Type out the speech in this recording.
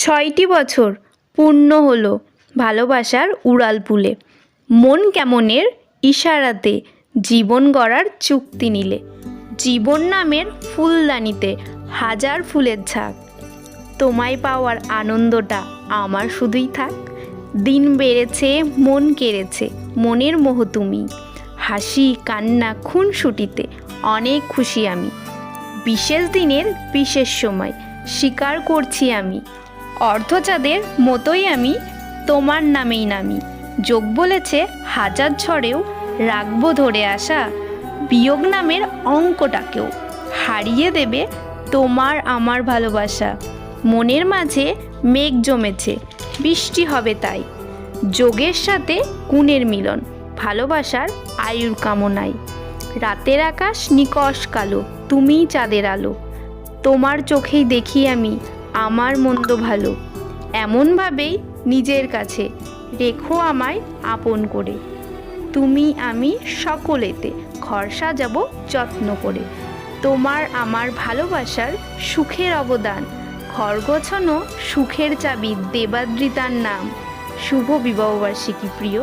6টি বছর পূর্ণ হলো ভালোবাসার উড়ালপুলে। মন কেমনের ইশারাতে জীবন গড়ার চুক্তি নিলে। জীবন নামের ফুলদানিতে হাজার ফুলের ঝাঁক। তোমায় পাওয়ার আনন্দটা আমার শুধুই থাক। দিন বেড়েছে, মন কেড়েছে, মনের মোহ তুমি। হাসি কান্না খুনসুটিতে অনেক খুশি আমি। বিশেষ দিনের বিশেষ সময় স্বীকার করছি আমি। অর্ধচাঁদের মতোই আমি তোমার নামেই নামি। যোগ বলেছে হাজার ঝড়েও রাখবো ধরে আসা। বিয়োগ নামের অঙ্কটাকেও হারিয়ে দেবে তোমার আমার ভালোবাসা। মনের মাঝে মেঘ জমেছে, বৃষ্টি হবে তাই। যোগের সাথে গুণের মিলন, ভালোবাসার আয়ুর কামনায়। রাতের আকাশ নিকষ কালো, তুমিই চাঁদের আলো। তোমার চোখেই দেখি আমি আমার মন্দ ভালো। এমনভাবেই নিজের কাছে রেখো আমায় আপন করে। তুমি আমি সকলেতে ঘর সাজাবো যত্ন করে। তোমার আমার ভালোবাসার সুখের অবদান। ঘর গোছানো সুখের চাবি দেবাদ্রিতার নাম। শুভ বিবাহবার্ষিকী প্রিয়।